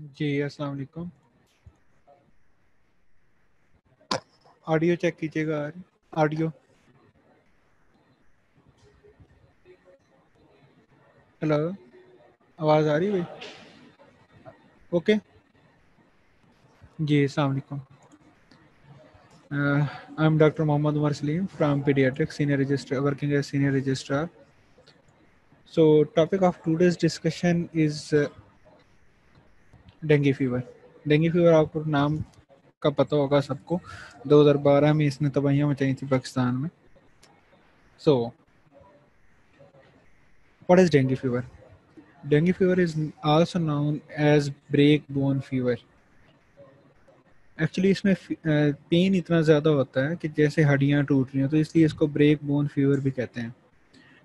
जी अस्सलाम वालेकुम। Audio check कीजिएगा। ऑडियो हेलो, आवाज़ आ रही है भाई? ओके जी अस्सलाम वालेकुम। I am doctor Mohammad Umar Salim from paediatric senior registrar working as senior registrar. So topic of today's discussion is dengue fever. Dengue fever आपको नाम का पता होगा सबको, 2012 में इसने तबाहियाँ मचाई थी पाकिस्तान में. So what is dengue fever? Dengue fever is also known as break bone fever. Actually इसमें पेन इतना ज़्यादा होता है कि जैसे हड्डियाँ टूट रही हैं, तो इसलिए इसको ब्रेक बोन फीवर भी कहते हैं.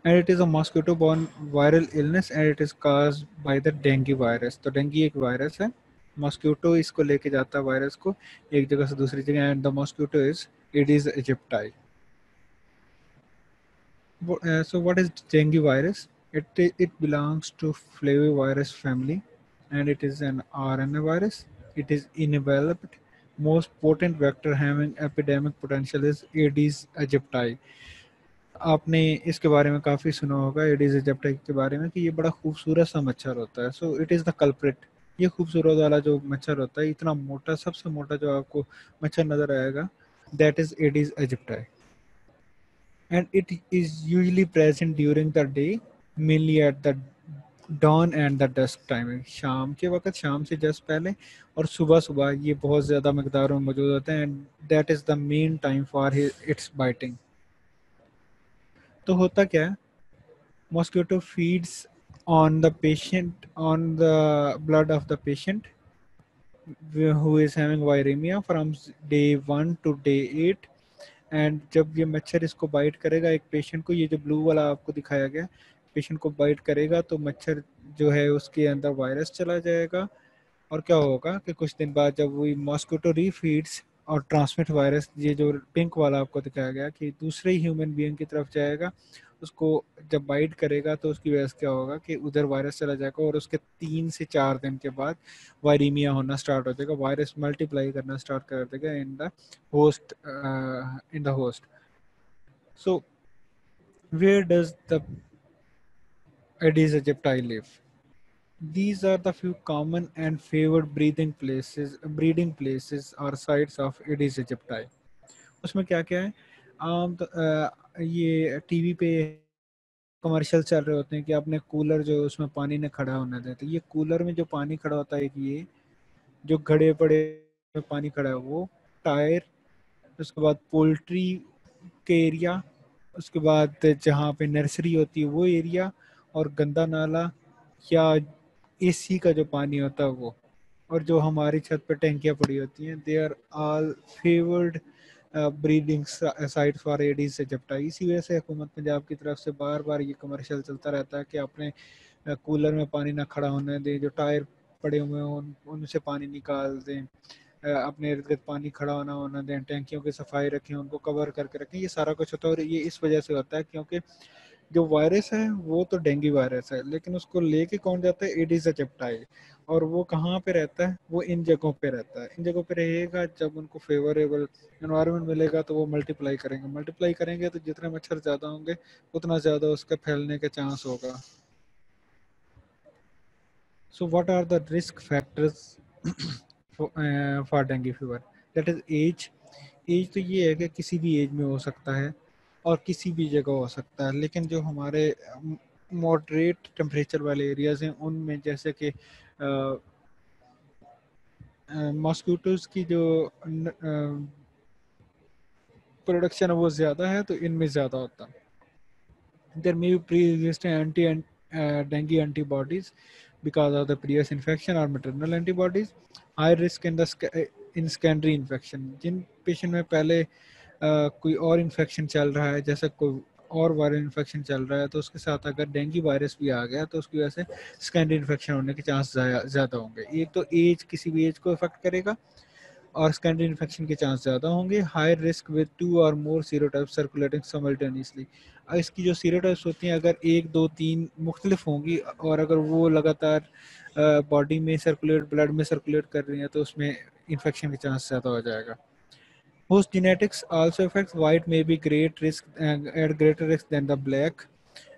And it is a mosquito borne viral illness and it is caused by the dengue virus. तो डेंगू एक वायरस है, मॉस्किटो इसको लेके जाता है वायरस को एक जगह से दूसरी जगह, and the mosquito is Aedes aegypti. So what is dengue virus? It belongs to flavivirus family, and it is an RNA virus. It is enveloped. Most potent vector having epidemic potential is Aedes aegypti. आपने इसके बारे में काफ़ी सुना होगा Aedes aegypti के बारे में कि ये बड़ा खूबसूरत सा मच्छर होता है. So it is the culprit. ये खूबसूरत वाला जो मच्छर होता है, इतना मोटा, सबसे मोटा जो आपको मच्छर नज़र आएगा, that is Aedes aegypti. And it is usually present during the day, mainly at the dawn and the dusk time. शाम के वक्त, शाम से जस्ट पहले, और सुबह सुबह ये बहुत ज़्यादा मकदारों में मौजूद होते हैं. And that is the main time for its biting. तो होता क्या है, mosquito feeds on the patient, on the blood of the patient who is having viremia from day 1 to day 8. And जब ये मच्छर इसको बाइट करेगा एक पेशेंट को, ये जो ब्लू वाला आपको दिखाया गया, पेशेंट को बाइट करेगा तो मच्छर जो है उसके अंदर वायरस चला जाएगा. और क्या होगा कि कुछ दिन बाद जब वही मॉस्किटो रीफीड्स और ट्रांसमिट वायरस, ये जो पिंक वाला आपको दिखाया गया, कि दूसरे ह्यूमन बीइंग की तरफ जाएगा, उसको जब बाइट करेगा तो उसकी वजह से क्या होगा कि उधर वायरस चला जाएगा, और उसके 3 से 4 दिन के बाद वायरीमिया होना स्टार्ट हो जाएगा. वायरस मल्टीप्लाई करना स्टार्ट कर देगा in the host. So where does the Aedes aegypti live? These are the few common and favored breeding places or sites of Aedes aegypti. उसमें क्या क्या है? ये टीवी पे कमर्शियल चल रहे होते हैं कि आपने कूलर जो उसमें पानी ने खड़ा होना देते. ये कूलर में जो पानी खड़ा होता है, ये जो घड़े पड़े में पानी खड़ा है, वो टायर, उसके बाद पोल्ट्री के एरिया, उसके बाद जहाँ पे नर्सरी होती है वो एरिया, और गंदा नाला या एसी का जो पानी होता है वो, और जो हमारी छत पे टैंकियाँ पड़ी होती हैं, they are all favoured breeding site for Aedes aegypti. इसी वजह से हुकूमत पंजाब की तरफ से बार बार ये कमर्शियल चलता रहता है कि अपने कूलर में पानी ना खड़ा होने दें, जो टायर पड़े हुए हैं उनसे पानी निकाल दें, अपने इर्द गिर्द पानी खड़ा होना दें, टैंकियों की सफाई रखें, उनको कवर करके रखें. ये सारा कुछ होता है, और ये इस वजह से होता है क्योंकि जो वायरस है वो तो डेंगू वायरस है, लेकिन उसको लेके कौन जाता है? Aedes aegypti. और वो कहाँ पे रहता है? वो इन जगहों पे रहता है. इन जगहों पे रहेगा, जब उनको फेवरेबल एनवायरनमेंट मिलेगा तो वो मल्टीप्लाई करेंगे तो जितने मच्छर ज़्यादा होंगे उतना ज़्यादा उसके फैलने का चांस होगा. So what are the risk factors for dengue fever? That is age. Age तो ये है कि किसी भी एज में हो सकता है और किसी भी जगह हो सकता है, लेकिन जो हमारे मॉडरेट टेम्परेचर वाले एरियाज हैं उनमें, जैसे कि मॉस्किटोज की जो प्रोडक्शन है वो ज़्यादा है, तो इनमें ज़्यादा होता है. There may be pre-existing dengue antibodies because of the previous infection or maternal antibodies. High risk in secondary infection. जिन पेशेंट में पहले कोई और इन्फेक्शन चल रहा है, जैसे कोई और वायरल इन्फेक्शन चल रहा है, तो उसके साथ अगर डेंगू वायरस भी आ गया तो उसकी वजह से सेकेंडरी इन्फेक्शन होने के चांस ज़्यादा होंगे. एक तो एज किसी भी एज को इफेक्ट करेगा, और सेकेंडरी इन्फेक्शन के चांस ज़्यादा होंगे। हाई रिस्क विद 2 और मोर सीरोटाइप सर्कुलेटिंग साइमल्टेनियसली। इसकी जो सीरोटाइप्स होती हैं अगर 1 2 3 मुख्तलिफ होंगी और अगर वो लगातार बॉडी में सर्कुलेट ब्लड में सर्कुलेट कर रही हैं तो उसमें इन्फेक्शन के चांस ज़्यादा हो जाएगा। Whose genetics also affects white may be great risk at greater risk than the black,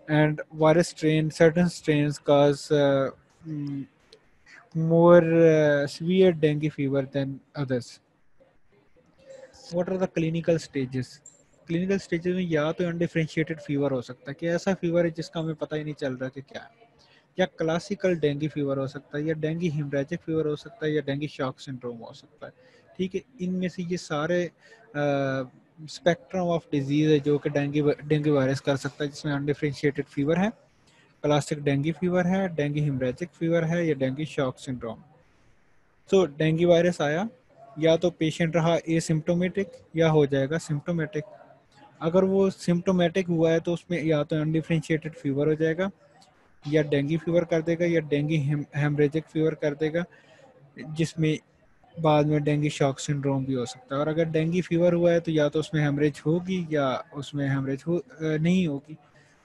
and virus certain strains cause mm, more severe dengue fever than others. What are the clinical stages? Clinical stages में या तो undifferentiated fever हो सकता है कि ऐसा fever है जिसका हमें पता ही नहीं चल रहा कि क्या है, या क्लासिकल डेंगू फीवर हो सकता है, या डेंगू हिमरेजिक फीवर हो सकता है, या डेंगू शॉक सिंड्रोम हो सकता है। ठीक है, इनमें से ये सारे स्पेक्ट्रम ऑफ डिजीज है जो कि डेंगू वायरस कर सकता है, जिसमें अनडिफरेंशिएटेड फीवर है, क्लासिक डेंगू फीवर है, डेंगू हिमरेजिक फीवर है, या डेंगू शॉक सिंड्रोम। तो डेंगू वायरस आया, या तो पेशेंट रहा एसिम्प्टोमेटिक या हो जाएगा सिम्प्टोमेटिक। अगर वो सिम्प्टोमेटिक हुआ है तो उसमें या तो अनडिफरेंशिएटेड फीवर हो जाएगा, या डेंगू फीवर कर देगा, या डेंगू हेमरेजिक फीवर कर देगा, जिसमें बाद में डेंगू शॉक सिंड्रोम भी हो सकता है। और अगर डेंगू फीवर हुआ है तो या तो उसमें हेमरेज होगी या उसमें हेमरेज नहीं होगी।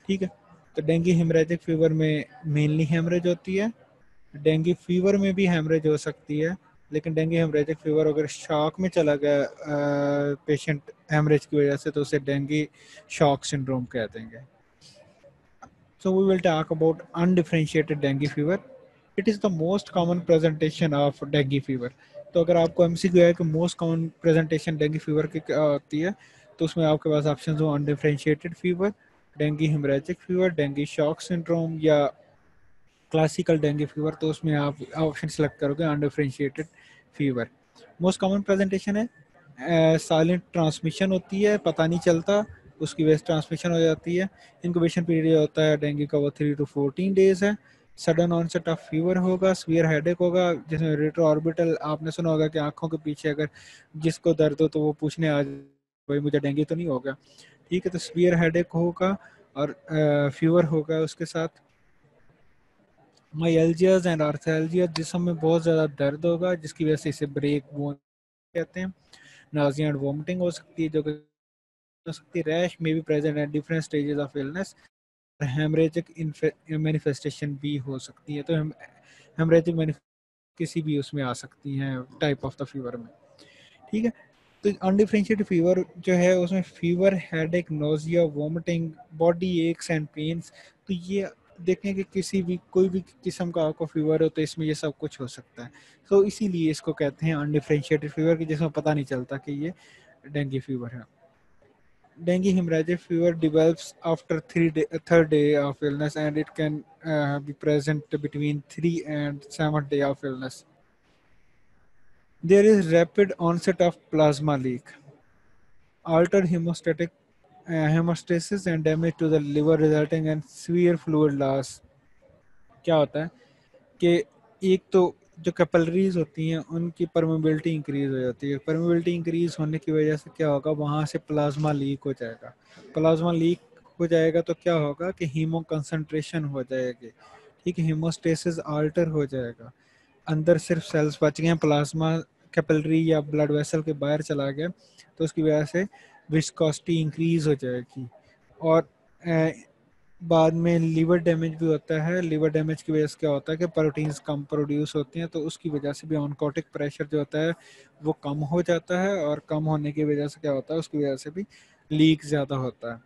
ठीक है, तो डेंगू हेमरेजिक फीवर में मेनली हेमरेज होती है। डेंगू फीवर में भी हेमरेज हो सकती है, लेकिन डेंगू हेमरेजिक फीवर अगर शॉक में चला गया पेशेंट हेमरेज की वजह से तो उसे डेंगू शॉक सिंड्रोम कह देंगे। So we will talk about undifferentiated dengue fever. It is the most common presentation of dengue fever. तो अगर आपको एमसीक्यू है कि most common presentation dengue fever की क्या होती है, तो उसमें आपके पास ऑप्शन हो undifferentiated fever, dengue haemorrhagic fever, dengue shock syndrome, या क्लासिकल डेंगू फीवर। तो उसमें आप ऑप्शन सेलेक्ट करोगे undifferentiated fever. Most common presentation है साइलेंट ट्रांसमिशन होती है, पता नहीं चलता, उसकी वजह से ट्रांसमिशन हो जाती है। इंक्यूबेशन पीरियड होता है डेंगू का वो 3 to 14 डेज है। सडन ऑनसेट ऑफ फीवर होगा, सीवियर हेडेक होगा, जिसमें रेट्रो ऑर्बिटल आपने सुना होगा कि आंखों के पीछे अगर जिसको दर्द हो तो वो पूछने आ जाए भाई मुझे डेंगू तो नहीं होगा। ठीक है, तो सीवियर हेडेक होगा और फीवर होगा उसके साथ। माइल्जियाज एंड आर्थेल्जिया, जिसम में बहुत ज़्यादा दर्द होगा जिसकी वजह से इसे ब्रेक बोन कहते हैं। नाजिया एंड वोमिटिंग हो सकती है जो कि हो सकती है। रैश में भी प्रेजेंट है different stages of illness. Haemorrhagic manifestation भी हो सकती है। तो हेमरेजिक किसी भी उसमें आ सकती हैं टाइप ऑफ द फीवर में। ठीक है, तो अनडिफरेंशिएटेड फीवर जो है उसमें fever, headache, nausea, vomiting, body aches and pains. तो ये देखें कि किसी भी कोई भी किस्म का आपको फीवर हो तो इसमें ये सब कुछ हो सकता है। तो इसीलिए इसको कहते हैं अनडिफरेंशिएटेड फीवर की, जिसमें पता नहीं चलता कि ये डेंगू फीवर है। Dengue hemorrhagic fever develops after third day of illness, and it can be present between 3 and 7 day of illness. There is rapid onset of plasma leak, altered hemostasis and damage to the liver resulting in severe fluid loss. क्या होता है कि एक तो जो capillaries होती हैं उनकी परमेबिलिटी इंक्रीज हो जाती है। परमेबिलिटी इंक्रीज होने की वजह से क्या होगा, वहाँ से प्लाज्मा लीक हो जाएगा। प्लाज्मा लीक हो जाएगा तो क्या होगा कि हीमो कंसंट्रेशन हो जाएगी। ठीक है, हीमोस्टेसिस आल्टर हो जाएगा, अंदर सिर्फ सेल्स बच गए हैं, प्लाज्मा कैपिलरी या ब्लड वेसल के बाहर चला गया, तो उसकी वजह से विस्कोसिटी इंक्रीज हो जाएगी। और बाद में लीवर डैमेज भी होता है। लीवर डैमेज की वजह से क्या होता है कि प्रोटीन्स कम प्रोड्यूस होती हैं, तो उसकी वजह से भी ऑनकोटिक प्रेशर जो होता है वो कम हो जाता है, और कम होने की वजह से क्या होता है उसकी वजह से भी लीक ज़्यादा होता है।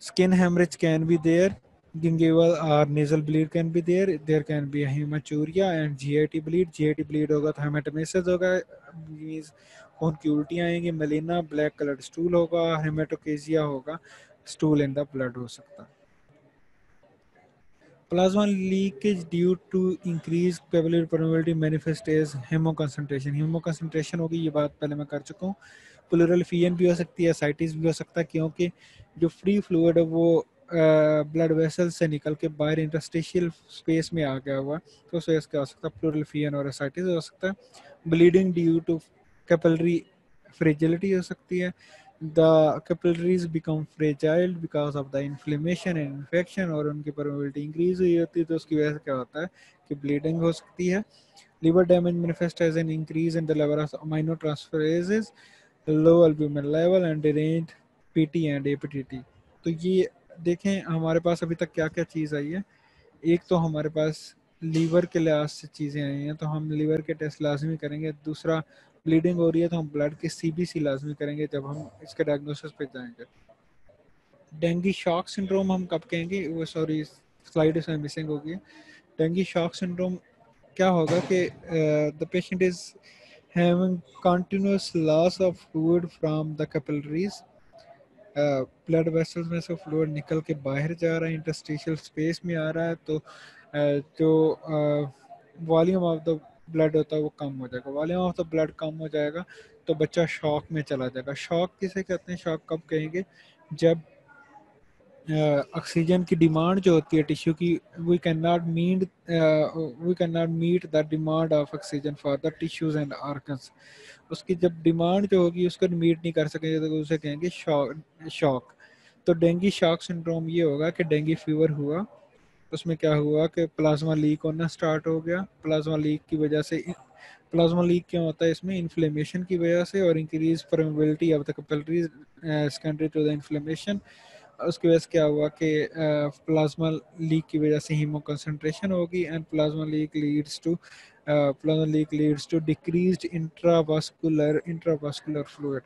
Skin haemorrhage can be there, gingival or nasal bleed can be there. There can be a hematuria and GIT bleed. GIT bleed होगा तो हेमेटोमेसिस होगा, मींस खून की उल्टियाँ आएंगी। मेलिना ब्लैक कलर्ड स्टूल होगा, हेमेटोकेजिया होगा, स्टूल इन द ब्लड हो सकता है। Plasma leakage due to increased capillary permeability manifest as hemoconcentration. hemoconcentration होगी, ये बात पहले मैं कर चुका हूँ। प्लूरल फियन भी हो सकती है, एसाइटिस भी हो सकता है, क्योंकि जो फ्री फ्लूइड है वो ब्लड वेसल से निकल के बाहर इंटरस्टिशियल स्पेस में आ गया हुआ, तो उस वजह से क्या हो सकता है, प्लूरल फियन और एसाइटिस हो सकता है। Bleeding due to capillary fragility हो सकती है, the capillaries become fragile because of the inflammation and infection, और उनकी permeability increase हुई होती है, तो उसकी वजह से क्या होता है कि bleeding हो सकती है. Liver damage manifests as an increase in the level of aminotransferases, low albumin level and deranged PT and APTT. तो ये देखें हमारे पास अभी तक क्या क्या चीज़ आई है. एक तो हमारे पास लीवर के लिहाज से चीज़ें आई हैं, तो हम लीवर के टेस्ट लाजमी करेंगे. दूसरा, ब्लीडिंग हो रही है तो हम ब्लड के सीबीसी लाजमी करेंगे जब हम इसके डायग्नोसिस पे जाएंगे. डेंगू शॉक सिंड्रोम हम कब कहेंगे, वो सॉरी स्लाइड इसमें मिसिंग होगी. डेंगू शॉक सिंड्रोम क्या होगा कि the patient is having continuous loss of fluid from the capillaries. Blood vessels में से फ्लूइड निकल के बाहर जा रहा है, इंटरस्टिशियल स्पेस में आ रहा है, तो जो वॉल्यूम ऑफ द ब्लड होता है वो कम हो जाएगा. वॉल्यूम ऑफ द ब्लड कम हो जाएगा तो बच्चा शॉक में चला जाएगा. शॉक किसे कहते हैं, शॉक कब कहेंगे, जब ऑक्सीजन की डिमांड जो होती है टिश्यू की, we can not meet the demand of oxygen for the tissues and organs. उसकी जब डिमांड जो होगी उसको मीट नहीं कर सकेंगे तो उसे कहेंगे शॉक. तो डेंगू शॉक सिंड्रोम ये होगा कि डेंगू फीवर हुआ, उसमें क्या हुआ कि प्लाज्मा लीक होना स्टार्ट हो गया. प्लाज्मा लीक की वजह से, प्लाज्मा लीक क्यों होता है इसमें, इन्फ्लेमेशन की वजह से, और increase permeability of the capillaries secondary to the inflammation. उसकी वजह से क्या हुआ कि प्लाज्मा लीक की वजह से हीमो कंसंट्रेशन होगी, and plasma leak leads to decreased intravascular fluid.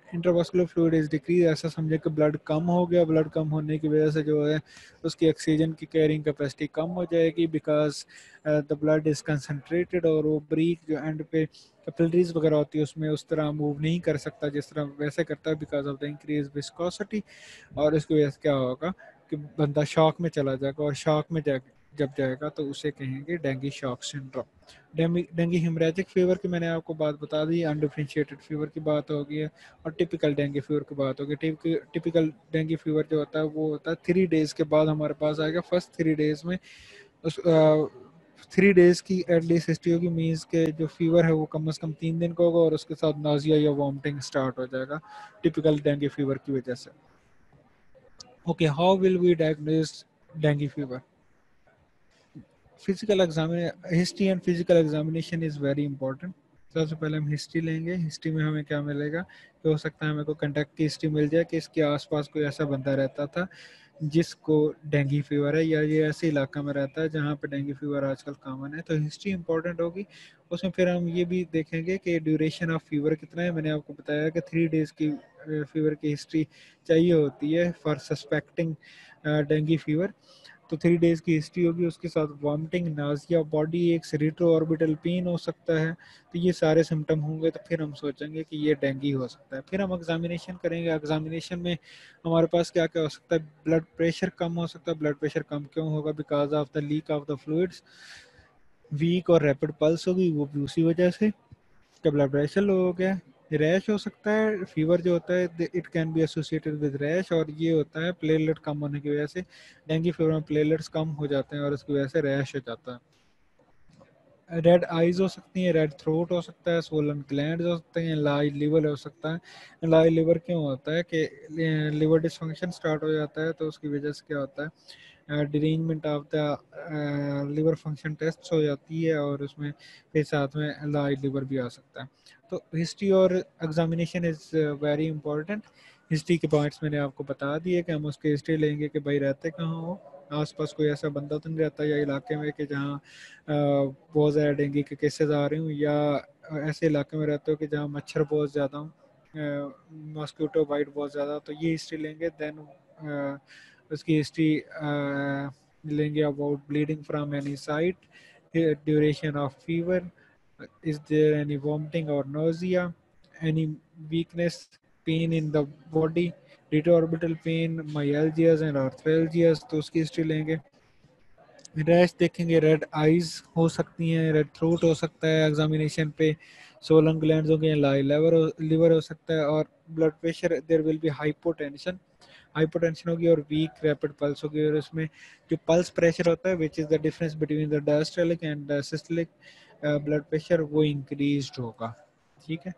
Intravascular fluid is decrease, ऐसा समझे कि ब्लड कम हो गया. ब्लड कम होने की वजह से जो है उसकी ऑक्सीजन की कैरिंग कैपेसिटी कम हो जाएगी, because the blood is concentrated, और वो ब्रीक जो एंड पे कैपिलरीज वगैरह होती है उसमें उस तरह मूव नहीं कर सकता जिस तरह वैसे करता है, because of the increase viscosity. और इसकी वजह से क्या होगा कि बंदा शॉक में चला जाएगा, और शॉक में जब जाएगा तो उसे कहेंगे dengue shock syndrome. Dengue haemorrhagic fever की मैंने आपको बात बता दी, अनडिफरेंशिएटेड फीवर की बात होगी है, और टिपिकल डेंगू फीवर की बात होगी. टिपिकल डेंगू फीवर जो होता है वो होता है 3 डेज के बाद हमारे पास आएगा. फर्स्ट 3 डेज में उस 3 डेज की एटलीस्ट हिस्ट्री होगी, मीन्स के जो फीवर है वो कम से कम 3 दिन का होगा, और उसके साथ नाजिया या वॉमिटिंग स्टार्ट हो जाएगा टिपिकल डेंगू फीवर की वजह से. Okay, how will we diagnose dengue fever. Physical examination, history and physical examination is very important. सबसे पहले हम हिस्ट्री लेंगे. हिस्ट्री में हमें क्या मिलेगा, तो हो सकता है हमें को कंटेक्ट की हिस्ट्री मिल जाए कि इसके आसपास कोई ऐसा बंदा रहता था जिसको डेंगू फीवर है, या ये ऐसे इलाका में रहता है जहाँ पे डेंगू फीवर आजकल कॉमन है. तो हिस्ट्री इंपॉर्टेंट होगी. उसमें फिर हम ये भी देखेंगे कि ड्यूरेशन ऑफ फीवर कितना है. मैंने आपको बताया कि 3 डेज की फीवर की हिस्ट्री चाहिए होती है फॉर सस्पेक्टिंग डेंगू फीवर. तो 3 डेज की हिस्ट्री होगी, उसके साथ vomiting, nausea, body ache, retro orbital pain हो सकता है. तो ये सारे सिम्टम होंगे तो फिर हम सोचेंगे कि ये डेंगू हो सकता है. फिर हम एग्जामिनेशन करेंगे. एग्जामिनेशन में हमारे पास क्या क्या हो सकता है, ब्लड प्रेशर कम हो सकता है. ब्लड प्रेशर कम क्यों होगा, because of the leak of the fluids. Weak और रैपिड पल्स होगी, वो भी उसी वजह से. का ब्लड प्रेशर लो हो गया. रैश हो सकता है. फीवर जो होता है it can be associated with rash, और ये होता है प्लेटलेट कम होने की वजह से. डेंगू फीवर में प्लेटलेट्स कम हो जाते हैं और उसकी वजह से रैश हो जाता है. रेड आइज हो सकती हैं, रेड थ्रोट हो सकता है, सोलन ग्लैंड हो सकते हैं, लाई लिवर हो सकता है. लाई लिवर क्यों होता है कि लिवर डिसफंक्शन स्टार्ट हो जाता है, तो उसकी वजह से क्या होता है, derangement of the liver function test हो जाती है, और उसमें फिर साथ में लाई लिवर भी आ सकता है. तो हिस्ट्री और examination is very important. History के पॉइंट्स मैंने आपको बता दिए कि हम उसकी हिस्ट्री लेंगे कि भाई रहते कहाँ हो, आसपास कोई ऐसा बंदा तो नहीं रहता या इलाके में कि जहाँ बहुत ज़्यादा डेंगू के केसेस आ रहे हूँ, या ऐसे इलाके में रहते हो कि जहाँ मच्छर बहुत ज़्यादा हूँ, मॉस्किटो बाइट बहुत ज़्यादा. तो ये हिस्ट्री लेंगे. देन उसकी हिस्ट्री लेंगे about bleeding from any site, duration of fever, is there any vomiting और nausea, any weakness, pain in the body, retroorbital pain, myalgias and arthralgias. तो उसकी हिस्ट्री लेंगे. रैश देखेंगे. रेड आइज हो सकती हैं, रेड थ्रोट हो सकता है एग्जामिनेशन पे, सोलन ग्लैंड्स हो गए, लाई लिवर हो सकता है, और blood pressure there will be hypotension. Hypotension होगी और वीक रैपिड पल्स होगी, और उसमें जो पल्स प्रेशर होता है which is the difference between the diastolic and systolic blood pressure, वो इंक्रीज होगा. ठीक है.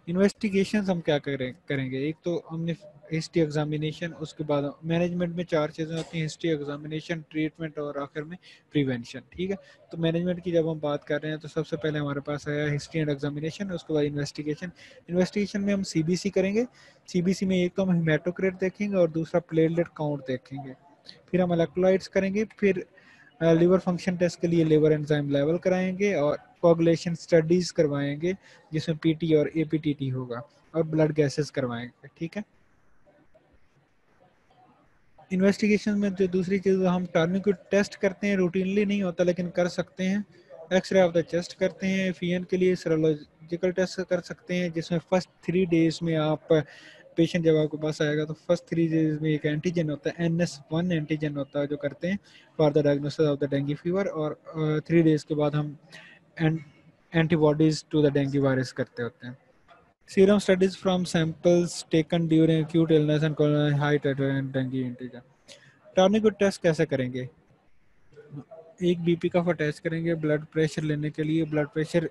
इन्वेस्टिगेशन हम क्या करेंगे, एक तो हमने हिस्ट्री एग्जामिनेशन, उसके बाद मैनेजमेंट में चार चीज़ें होती हैं, हिस्ट्री एग्जामिनेशन, ट्रीटमेंट और आखिर में प्रिवेंशन। ठीक है, तो मैनेजमेंट की जब हम बात कर रहे हैं तो सबसे पहले हमारे पास आया हिस्ट्री एंड एग्जामिनेशन, उसके बाद इन्वेस्टिगेशन। इन्वेस्टिगेशन में हम सीबीसी करेंगे। सीबीसी में एक तो हम हेमाटोक्रेट देखेंगे और दूसरा प्लेटलेट काउंट देखेंगे। फिर हम इलेक्ट्रोलाइट्स करेंगे, फिर लिवर फंक्शन टेस्ट के लिए लिवर एंजाइम लेवल कराएंगे और कोगुलेशन स्टडीज करवाएंगे जिसमें पीटी और एपीटीटी होगा, और ब्लड गैसेस करवाएंगे। ठीक है, इन्वेस्टिगेशन में जो दूसरी चीज़ हम टार्निक को टेस्ट करते हैं, रूटीनली नहीं होता लेकिन कर सकते हैं। एक्सरे ऑफ द चेस्ट करते हैं, फीएन के लिए सीरोलॉजिकल टेस्ट कर सकते हैं जिसमें फर्स्ट 3 डेज में आप पेशेंट जब आपके पास आएगा तो फर्स्ट 3 डेज में एक एंटीजन होता है, NS1 एंटीजन होता है जो करते हैं for the diagnosis of the dengue fever, और 3 डेज के बाद हम antibodies to the dengue virus करते होते हैं। Serum studies from samples taken during acute illness and high titer and dengue antigen। Tourniquet test कैसे करेंगे, एक बीपी का टेस्ट करेंगे ब्लड प्रेशर लेने के लिए। ब्लड प्रेशर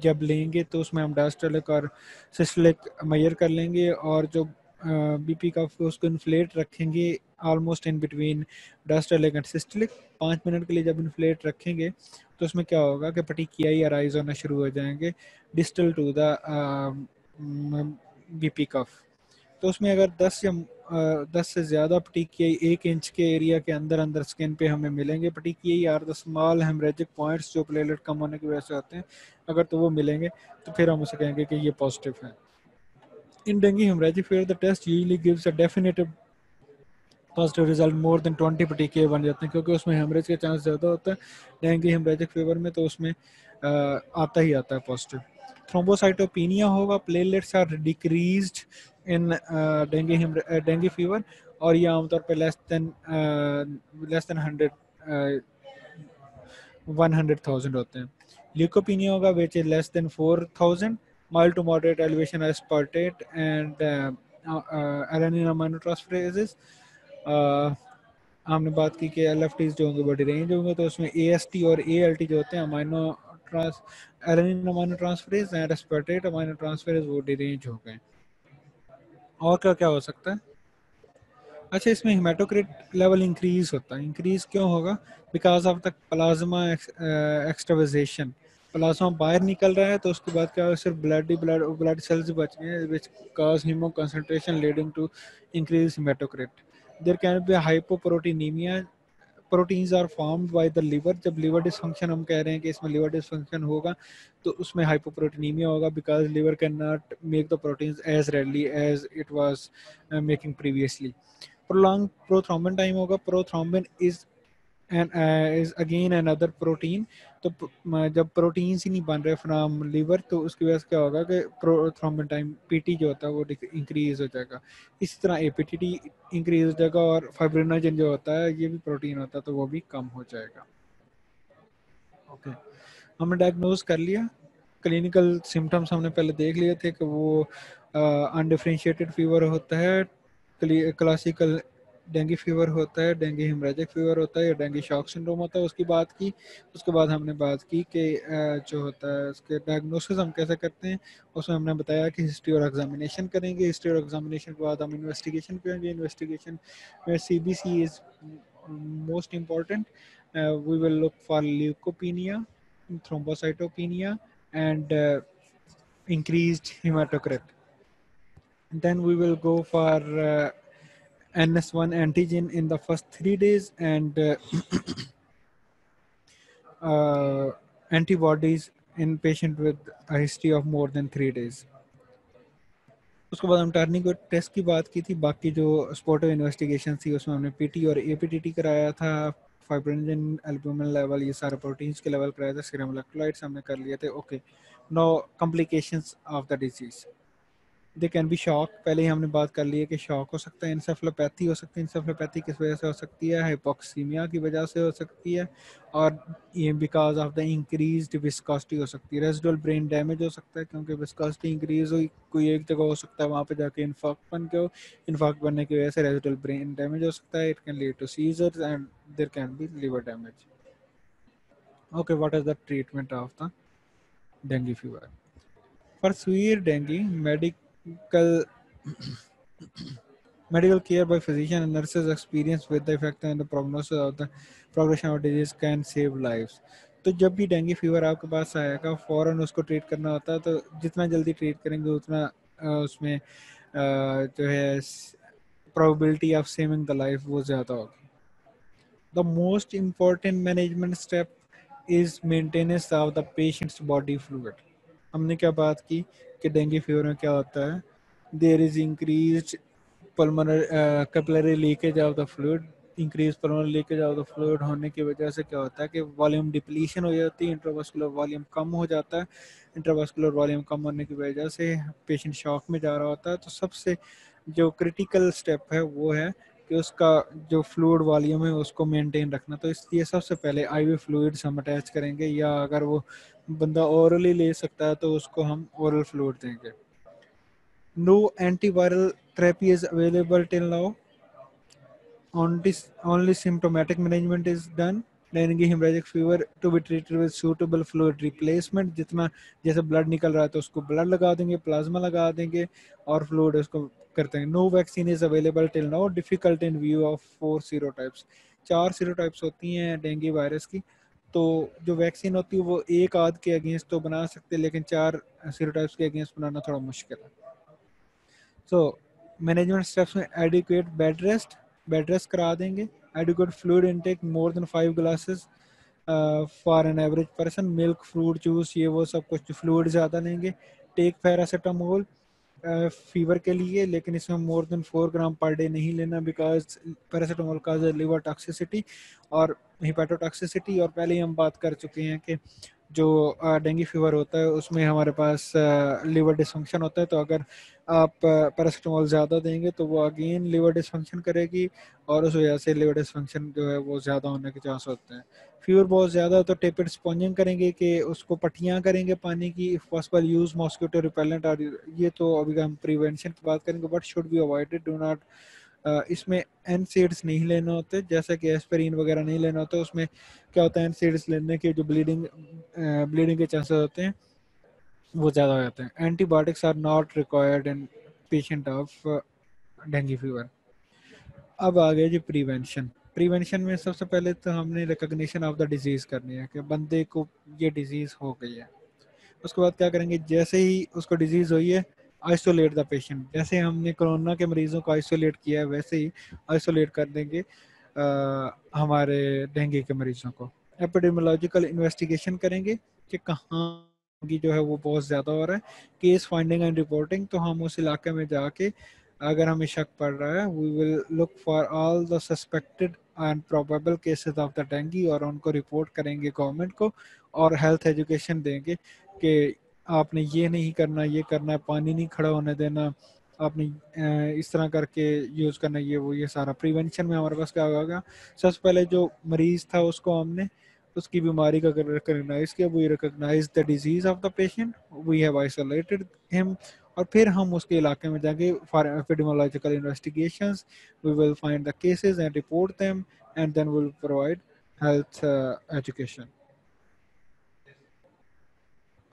जब लेंगे तो उसमें हम डायस्टोलिक और सिस्टोलिक मेजर कर लेंगे, और जो बीपी का उसको इन्फ्लेट रखेंगे almost in between diastolic and systolic. 5 minute के लिए जब इन्फ्लेट रखेंगे तो उसमें क्या होगा कि पटिकियाई अराइज होना शुरू हो जाएंगे डिस्टल टू द बीपी कफ। तो उसमें अगर 10 से ज़्यादा पटिकियाई 1 इंच के एरिया के अंदर अंदर स्किन पे हमें मिलेंगे petechiae are the small haemorrhagic points जो प्लेटलेट कम होने की वजह से होते हैं, अगर तो वो मिलेंगे तो फिर हम उसे कहेंगे कि ये पॉजिटिव है। In dengue haemorrhagic fever the test usually gives a definitive positive result more than 20 petechiae बन जाते हैं, क्योंकि उसमें हेमरेज का चांस ज़्यादा होता है डेंगू हेमरेजिक फीवर में, तो उसमें आता ही आता है पॉजिटिव। थ्रोम्बोसाइटोपिनिया होगा, platelets are decreased in dengue fever, और ये आमतौर पे लेस देन 100,000 होते हैं। ल्यूकोपिनिया होगा which is less than 4,000, mild to moderate elevation aspartate and alanine aminotransferases। हमने बात की कि एल एफ टीज जो होंगे बड़ी रेंज होंगे, तो उसमें ए एस टी और ए एल टी जो होते हैं amino trans alanine aminotransferase and aspartate aminotransferase वो डिरेंज हो गए। और क्या क्या हो सकता है, अच्छा इसमें हेमाटोक्रिट लेवल इंक्रीज होता है। इंक्रीज क्यों होगा, because of the plasma extravasation. Plasma बाहर निकल रहा है तो उसके बाद क्या है, सिर्फ ब्लड सेल्स बच गए हैं which cause haemoconcentration leading to increase haematocrit. There can be hypoproteinaemia, proteins are formed by the liver. जब लिवर डिसफंक्शन हम कह रहे हैं कि इसमें लिवर डिसफंक्शन होगा तो उसमें हाइपोप्रोटीनीमिया होगा, because liver can not make the proteins as readily as it was making previously. prolonged prothrombin time होगा, prothrombin is again another protein. तो जब प्रोटीन्स ही नहीं बन रहे फ्रॉम लिवर तो उसकी वजह से क्या होगा कि प्रोथ्रोम्बिन टाइम पीटी जो होता है वो इंक्रीज हो जाएगा। इसी तरह एपीटीटी इंक्रीज हो जाएगा, और फाइब्रिनोजन जो होता है ये भी प्रोटीन होता है तो वो भी कम हो जाएगा। ओके, हमने डायग्नोज कर लिया, क्लिनिकल सिम्टम्स हमने पहले देख लिए थे कि वो अनडिफरेंशिएटेड फीवर होता है, क्लासिकल डेंगू फीवर होता है, डेंगू हेमरेजिक फीवर होता है, या डेंगू शॉक सिंड्रोम होता है, उसकी बात की। उसके बाद हमने बात की कि जो होता है उसके डायग्नोसिस हम कैसे करते हैं, उसमें हमने बताया कि हिस्ट्री और एग्जामिनेशन करेंगे। हिस्ट्री और एग्जामिनेशन के बाद हम इन्वेस्टिगेशन करेंगे। इन्वेस्टिगेशन में CBC is most important. We will look for leucopenia, thrombocytopenia and increased hematocrit. Then we will go for NS1 antigen in the first 3 days and antibodies in patient with a history of more than 3 days. उसके बाद हम turning test की बात की थी। बाकी जो स्पॉटिव investigation थी उसमें हमने पीटी और एपीटीटी कराया था, फाइब्रिनोजन एल्बुमिन लेवल ये सारे प्रोटीन्स के लेवल कराया था, सीरम इलेक्ट्रोलाइट्स हमने कर लिए थे। Okay, no complications of the disease, they can be shock. पहले ही हमने बात कर ली है कि शॉक हो सकता है, इंसेफ्लोपैथी हो सकती है। इंसेफ्लोपैथी किस वजह से हो सकती है, हाइपोक्सीमिया की वजह से हो सकती है, और ये because of the increased viscosity हो सकती है। रेजिडुअल ब्रेन डैमेज हो सकता है, क्योंकि विस्कोसिटी इंक्रीज हुई कोई एक जगह हो सकता है, वहाँ पे जाके इन्फाक्ट बन के हो, इन्फाक्ट बनने की वजह से रेजिडुअल ब्रेन डैमेज हो सकता है। It can lead to seizures and there can be liver damage. Okay, what is the treatment of the dengue fever? For severe dengue, medical care by physician and nurses experience with the effect and the prognosis of the progression of disease can save lives. तो जब भी dengue fever आपके पास आएगा फ़ौरन उसको treat करना होता है, तो जितना जल्दी ट्रीट करेंगे उतना उसमें जो है probability of saving the life वो ज़्यादा होगी. The most important management step is maintenance of the patient's body fluid. हमने क्या बात की कि डेंगू फीवर में क्या होता है, there is increased pulmonary capillary leakage of the fluid. Increase pulmonary leakage of the fluid होने की वजह से क्या होता है कि वॉल्यूम डिप्लीशन हो जाती है, इंट्रावास्कुलर वॉल्यूम कम हो जाता है. इंट्रावास्कुलर वॉल्यूम कम होने की वजह से पेशेंट शॉक में जा रहा होता है. तो सबसे जो क्रिटिकल स्टेप है वो है कि उसका जो फ्लूइड वॉल्यूम है उसको मेंटेन रखना. तो इसलिए सबसे पहले आईवी फ्लूइड्स हम अटैच करेंगे, या अगर वो बंदा ओरली ले सकता है तो उसको हम ओरल फ्लूइड देंगे. No antiviral therapy is available till now. Only symptomatic management is done. Dengue hemorrhagic fever to be treated with suitable fluid replacement. जितना जैसे ब्लड निकल रहा है तो उसको ब्लड लगा देंगे, प्लाज्मा लगा देंगे और फ्लूइड उसको करते हैं. No vaccine is available till now. Difficult in view of 4 serotypes. 4 serotypes होती हैं डेंगू वायरस की. तो जो वैक्सीन होती है वो एक आध के अगेंस्ट तो बना सकते हैं, लेकिन 4 सीरोटाइप्स के अगेंस्ट बनाना थोड़ा मुश्किल है. सो मैनेजमेंट स्टेप्स में बेड रेस्ट करा देंगे. Adequate fluid intake more than 5 glasses for an average person. Milk, fruit juice, ये वो सब कुछ फ्लूइड ज़्यादा लेंगे. टेक पैरासीटामोल फीवर के लिए, लेकिन इसमें मोर देन 4 ग्राम पर डे नहीं लेना, बिकॉज पैरासीटामोल का लिवर टॉक्सिसिटी और हिपेटोटॉक्सिसिटी. और पहले ही हम बात कर चुके हैं कि जो डेंगू फीवर होता है उसमें हमारे पास लिवर डिसफंक्शन होता है. तो अगर आप पैरासीटामोल ज़्यादा देंगे तो वो अगेन लिवर डिसफंक्शन करेगी, और उस वजह से लिवर डिसफंक्शन जो है वो ज़्यादा होने के चांस होते हैं. फीवर बहुत ज़्यादा तो टेपेड स्पॉन्जिंग करेंगे कि उसको पट्टियाँ करेंगे पानी की. If possible use mosquito repellent. और ये तो अभी हम प्रिवेंशन की बात करेंगे, but should be avoided. Do not इसमें एनसेड्स नहीं लेने होते, जैसे कि एस्पिरिन वगैरह नहीं लेना होता. उसमें क्या होता है, एनसेड्स लेने के जो ब्लीडिंग के चांसेस होते हैं वो ज़्यादा हो जाते हैं. Antibiotics are not required in patient of dengue fever. अब आ गया जी प्रिवेंशन. प्रिवेंशन में सबसे पहले तो हमने रिकग्निशन ऑफ द डिजीज़ करनी है कि बंदे को ये डिजीज़ हो गई है. उसके बाद क्या करेंगे, जैसे ही उसको डिजीज़ हुई है आइसोलेट द पेशेंट. जैसे हमने कोरोना के मरीजों को आइसोलेट किया है वैसे ही आइसोलेट कर देंगे हमारे डेंगू के मरीजों को. एपिडेमियोलॉजिकल इन्वेस्टिगेशन करेंगे कि कहाँ की जो है वो बहुत ज़्यादा हो रहा है. Case finding and reporting. तो हम उस इलाके में जाके अगर हमें शक पड़ रहा है we will look for all the suspected and probable cases of the dengue, और उनको रिपोर्ट करेंगे गवर्नमेंट को. और हेल्थ एजुकेशन देंगे कि आपने ये नहीं करना, ये करना है, पानी नहीं खड़ा होने देना, आपने इस तरह करके यूज़ करना, ये वो. ये सारा प्रिवेंशन में हमारे पास क्या होगा, सबसे पहले जो मरीज़ था उसको हमने उसकी बीमारी का रिकग्नाइज किया. We recognise the disease of the patient, we have isolated him. और फिर हम उसके इलाके में जाके for epidemiological investigations we will find the cases and report them, and then we will provide health education.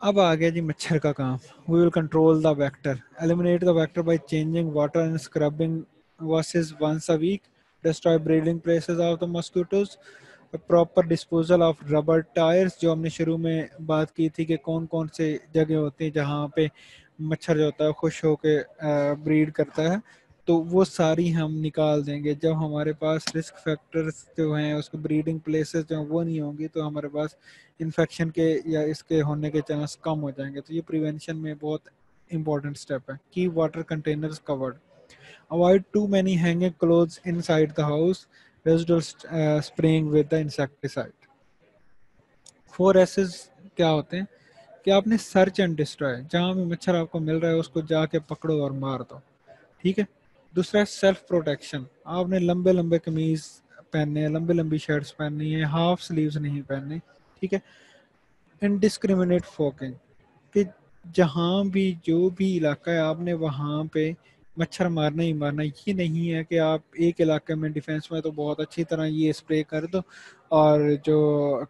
अब आ गया जी मच्छर का काम. We will control the vector. Eliminate the vector by changing water and scrubbing vessels once a week. Destroy breeding places of the mosquitoes. Proper disposal of rubber tyres. जो हमने शुरू में बात की थी कि कौन कौन से जगह होती हैं जहाँ पे मच्छर जो होता है खुश होके ब्रीड करता है, तो वो सारी हम निकाल देंगे. जब हमारे पास रिस्क फैक्टर्स जो हैं उसके ब्रीडिंग प्लेसेस जो वो नहीं होंगी तो हमारे पास इन्फेक्शन के या इसके होने के चांस कम हो जाएंगे. तो ये प्रिवेंशन में बहुत इंपॉर्टेंट स्टेप है. Keep water containers covered. Avoid too many hanging clothes inside the house. Residual spraying with the insecticide. 4 A's क्या होते हैं कि आपने सर्च एंड डिस्ट्रॉय. जहाँ भी मच्छर आपको मिल रहा है उसको जाके पकड़ो और मार दो. ठीक है. दूसरा है सेल्फ प्रोटेक्शन. आपने लंबे लंबे कमीज पहनने हैं, लंबी लंबी शर्ट्स पहननी है, हाफ स्लीव्स नहीं पहननी. ठीक है. इनडिस्क्रिमिनेट फोकिंग. कि जहाँ भी जो भी इलाका है आपने वहाँ पे मच्छर मारना ही मारना. ये नहीं है कि आप एक इलाके में डिफेंस में तो बहुत अच्छी तरह ये स्प्रे कर दो और जो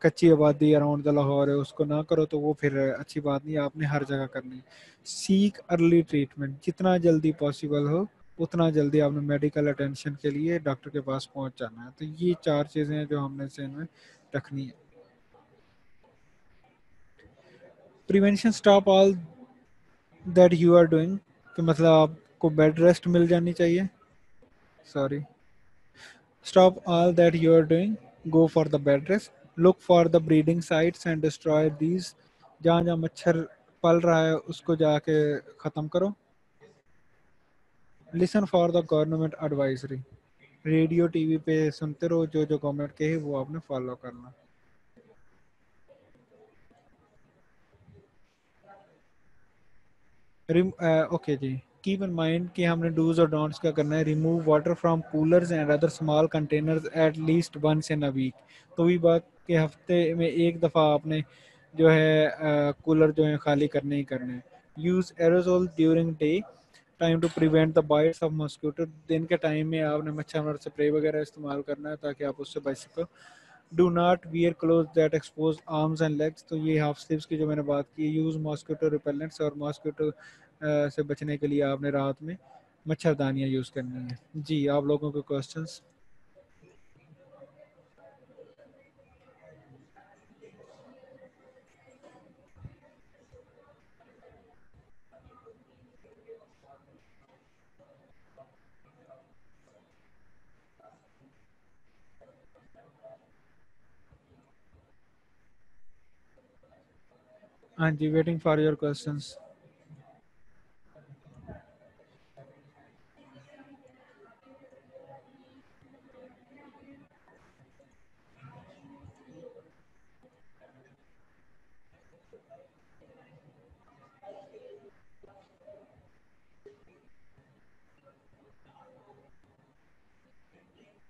कच्ची आबादी अराउंड द लाहौर है उसको ना करो, तो वो फिर अच्छी बात नहीं, आपने हर जगह करनी। सीक अर्ली ट्रीटमेंट, जितना जल्दी पॉसिबल हो उतना जल्दी आपने मेडिकल अटेंशन के लिए डॉक्टर के पास पहुंच जाना है। तो ये 4 चीज़ें हैं जो हमने से इनमें रखनी है। Prevention stop all that you are doing, कि मतलब आपको बेड रेस्ट मिल जानी चाहिए। Sorry, stop all that you are doing, go for the bed rest, look for the breeding sites and destroy these, जहाँ जहाँ मच्छर पल रहा है उसको जाके ख़त्म करो। listen for the government advisory, radio TV पे सुनते रहो, जो जो गवर्नमेंट कहे वो आपने फॉलो करना। ओके जी, कीप इन माइंड कि हमने डूज और डोंट्स क्या करना है। Remove water from coolers and other small containers at least once in a week, तो भी बात के हफ्ते में एक दफ़ा आपने जो है कूलर जो है खाली करने ही करने हैं। Use aerosol during day time to prevent the bites of mosquito, दिन के टाइम में आपने मच्छर मर स्प्रे वगैरह इस्तेमाल करना है ताकि आप उससे बच सको। Do not wear cloth that expose arms and legs, तो ये हाफ स्लीव्स की जो मैंने बात की। यूज़ मॉस्किटो रिपेलेंट्स, और मॉस्किटो से बचने के लिए आपने रात में मच्छरदानियाँ यूज़ करनी है। जी, आप लोगों के क्वेश्चंस। हाँ जी, waiting for your questions.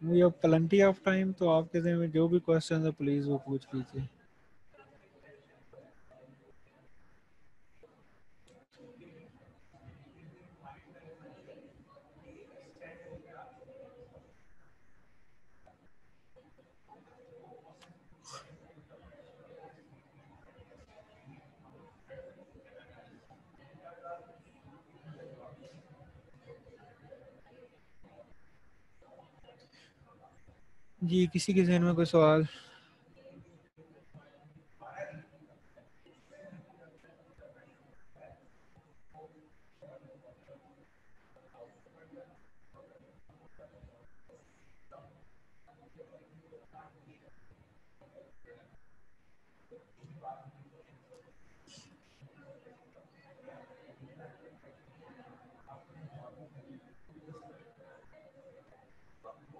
We have plenty of time, तो आपके ज़हन में जो भी क्वेश्चन है प्लीज़ वो पूछ लीजिए। जी, किसी के ज़हन में कोई सवाल?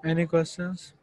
Any questions?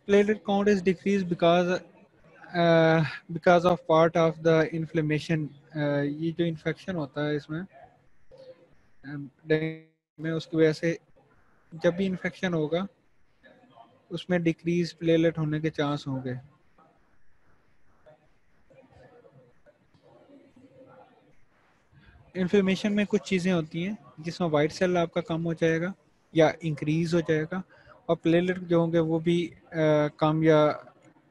Platelet count is decrease because of part of the inflammation. ये जो इन्फेक्शन होता है इसमें में, उसकी वजह से जब भी इन्फेक्शन होगा उसमें डिक्रीज प्लेटलेट होने के चांस होंगे। इन्फ्लेमेशन में कुछ चीज़ें होती हैं जिसमें वाइट सेल आपका कम हो जाएगा या इंक्रीज हो जाएगा, और प्लेलेट जो होंगे वो भी कम या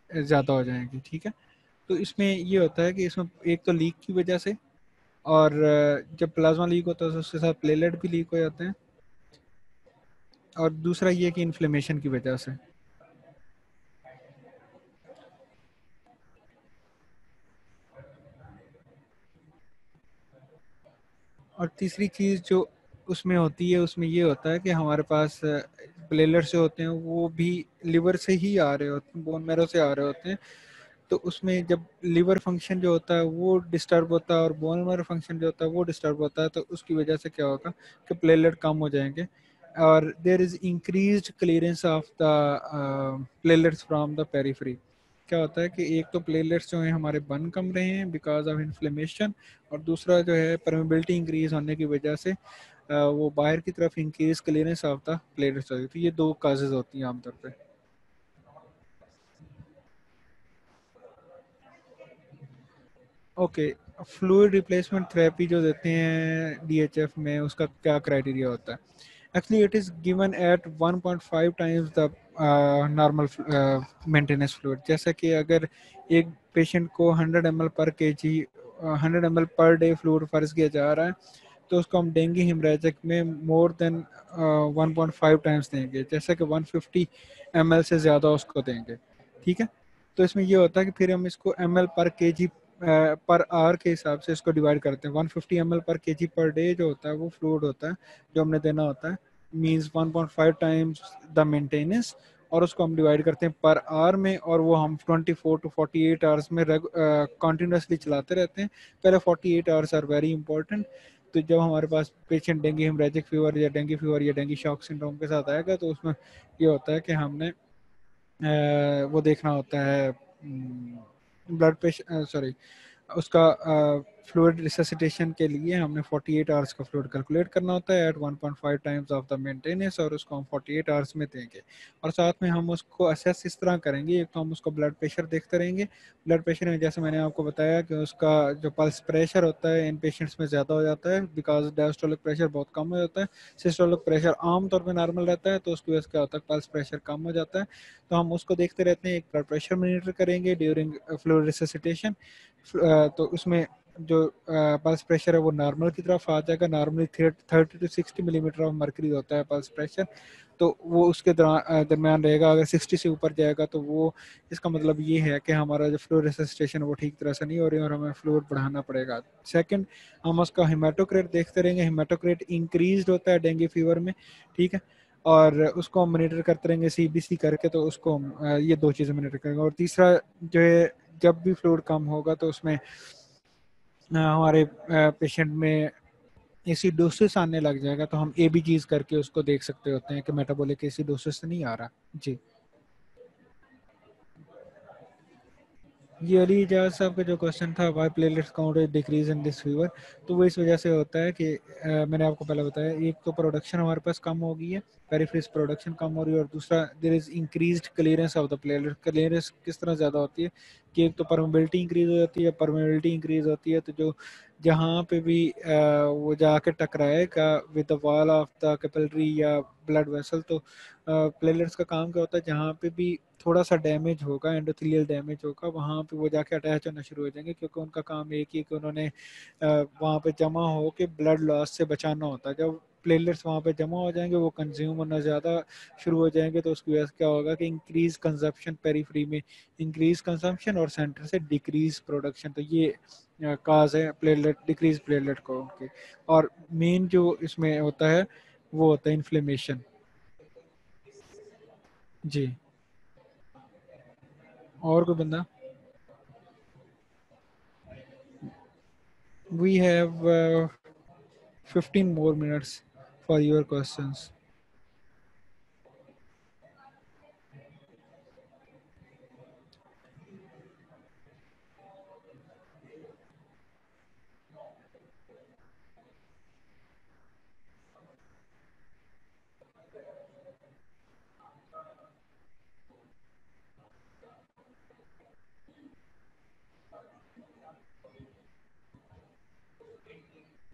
ज़्यादा हो जाएंगे, ठीक है। तो इसमें ये होता है कि इसमें एक तो लीक की वजह से, और जब प्लाज्मा लीक होता है तो उसके साथ प्लेलेट भी लीक हो जाते हैं, और दूसरा ये कि इन्फ्लेमेशन की वजह से। और तीसरी चीज़ जो उसमें होती है, उसमें ये होता है कि हमारे पास प्लेलेट से होते हैं वो भी लिवर से ही आ रहे होते हैं, बोन मैरो से आ रहे होते हैं। तो उसमें जब लिवर फंक्शन जो होता है वो डिस्टर्ब होता है और बोन मैरो फंक्शन जो होता है वो डिस्टर्ब होता है, तो उसकी वजह से क्या होगा कि प्लेलेट कम हो जाएंगे, और there is increase clearance of the platelets from the periphery. क्या होता है कि एक तो प्लेलेट्स जो हैं हमारे बन कम रहे हैं बिकॉज ऑफ इन्फ्लेमेशन, और दूसरा जो है परमेबिलिटी इंक्रीज होने की वजह से वो बाहर की तरफ इंक्रीज क्लियरेंस ऑफ द प्लेलेट्स होती है। तो ये दो काजेज होती हैं आमतौर पे। ओके, फ्लूइड रिप्लेसमेंट थेरेपी जो देते हैं डीएचएफ में, उसका क्या क्राइटेरिया होता है? Actually it is given at 1.5 times the normal maintenance fluid. जैसा कि अगर एक पेशेंट को 100 ml पर KG 100 ml per day fluid फर्ज किया जा रहा है, तो उसको हम डेंगू हिमरेजिक में मोर देन 1.5 टाइम्स देंगे, जैसे कि 150 ml से ज़्यादा उसको देंगे, ठीक है। तो इसमें ये होता है कि फिर हम इसको ml पर केजी पर आवर के हिसाब से इसको डिवाइड करते हैं। 150 ml पर केजी पर डे जो होता है वो फ्लूइड होता है जो हमने देना होता है, मीन्स 1.5 टाइम्स द मेंटेनेंस, और उसको हम डिवाइड करते हैं पर आवर में, और वो हम 24 टू 48 आवर्स में कंटिन्यूसली चलाते रहते हैं। पहले 48 आवर्स आर वेरी इंपॉर्टेंट। तो जब हमारे पास पेशेंट डेंगू हेमरेजिक फीवर या डेंगू फीवर या डेंगू शॉक सिंड्रोम के साथ आएगा, तो उसमें ये होता है कि हमने वो देखना होता है ब्लड प्रेशर, सॉरी, उसका फ्लूइड रिससिटेशन के लिए हमने 48 आवर्स का फ्लूइड कैलकुलेट करना होता है at 1.5 times of the maintenance, और उसको हम 48 आवर्स में देंगे। और साथ में हम उसको असेस इस तरह करेंगे, एक तो हम उसको ब्लड प्रेशर देखते रहेंगे। ब्लड प्रेशर में जैसे मैंने आपको बताया कि उसका जो पल्स प्रेशर होता है इन पेशेंट्स में ज़्यादा हो जाता है बिकॉज डायस्टोलिक प्रेशर बहुत कम हो जाता है। सिस्टोलिक प्रेशर आमतौर पर नॉर्मल रहता है, तो उसकी वजह से क्या होता है पल्स प्रेशर कम हो जाता है। तो हम उसको देखते रहते हैं। एक ब्लड प्रेशर मॉनिटर करेंगे ड्यूरिंग फ्लूइड रिससिटेशन। तो उसमें जो पल्स प्रेशर है वो नॉर्मल की तरफ आ जाएगा। Normally 30 to 60 millimetre of mercury होता है पल्स प्रेशर, तो वो उसके दरमियान रहेगा। अगर 60 से ऊपर जाएगा तो वो, इसका मतलब ये है कि हमारा जो फ्लूइड रेसिस्टेशन वो ठीक तरह से नहीं हो रही है और हमें फ्लूइड बढ़ाना पड़ेगा। सेकंड, हम उसका हेमाटोक्रेट देखते रहेंगे। हेमाटोक्रेट इंक्रीज होता है डेंगू फीवर में, ठीक है, और उसको हम मॉनिटर करते रहेंगे सीबीसी करके। तो उसको हम ये दो चीज़ें मॉनिटर करेंगे। और तीसरा जो है, जब भी फ्लूइड कम होगा तो उसमें हमारे पेशेंट में एसिडोसिस आने लग जाएगा, तो हम ए बी चीज़ करके उसको देख सकते होते हैं कि मेटाबॉलिक एसिडोसिस नहीं आ रहा। जी। ये अली इजाज साहब का जो क्वेश्चन था, why platelets count decrease in this fever, तो वो इस वजह से होता है कि मैंने आपको पहले बताया, एक तो प्रोडक्शन हमारे पास कम हो गई है, पेरिफेरल प्रोडक्शन कम हो रही है, और दूसरा there is increased clearance of the platelet. Clearance किस तरह ज़्यादा होती है कि एक तो परमेबिलिटी इंक्रीज हो जाती है। परमेबिलिटी इंक्रीज होती है तो जो जहाँ पे भी वो जाके टकराएगा with the wall of the capillary या ब्लड वेसल, तो प्लेटलेट्स का काम क्या होता है, जहाँ पे भी थोड़ा सा डैमेज होगा, एंडोथेलियल डैमेज होगा, वहाँ पे वो जाके अटैच होना शुरू हो जाएंगे, क्योंकि उनका काम एक ही कि उन्होंने वहाँ पे जमा हो के ब्लड लॉस से बचाना होता है। जब प्लेटलेट्स वहाँ पे जमा हो जाएंगे, वो कंज्यूम होना ज़्यादा शुरू हो जाएंगे, तो उसकी वजह से क्या होगा कि इंक्रीज कंजप्शन, पेरीफ्री में इंक्रीज कंजप्शन और सेंटर से डिक्रीज प्रोडक्शन। तो ये काज है प्लेटलेट डिक्रीज प्लेटलेट को उनकी। और मेन जो इसमें होता है वो होता है इन्फ्लेमेशन। जी। और कोई बंदा? We have 15 more minutes for your questions.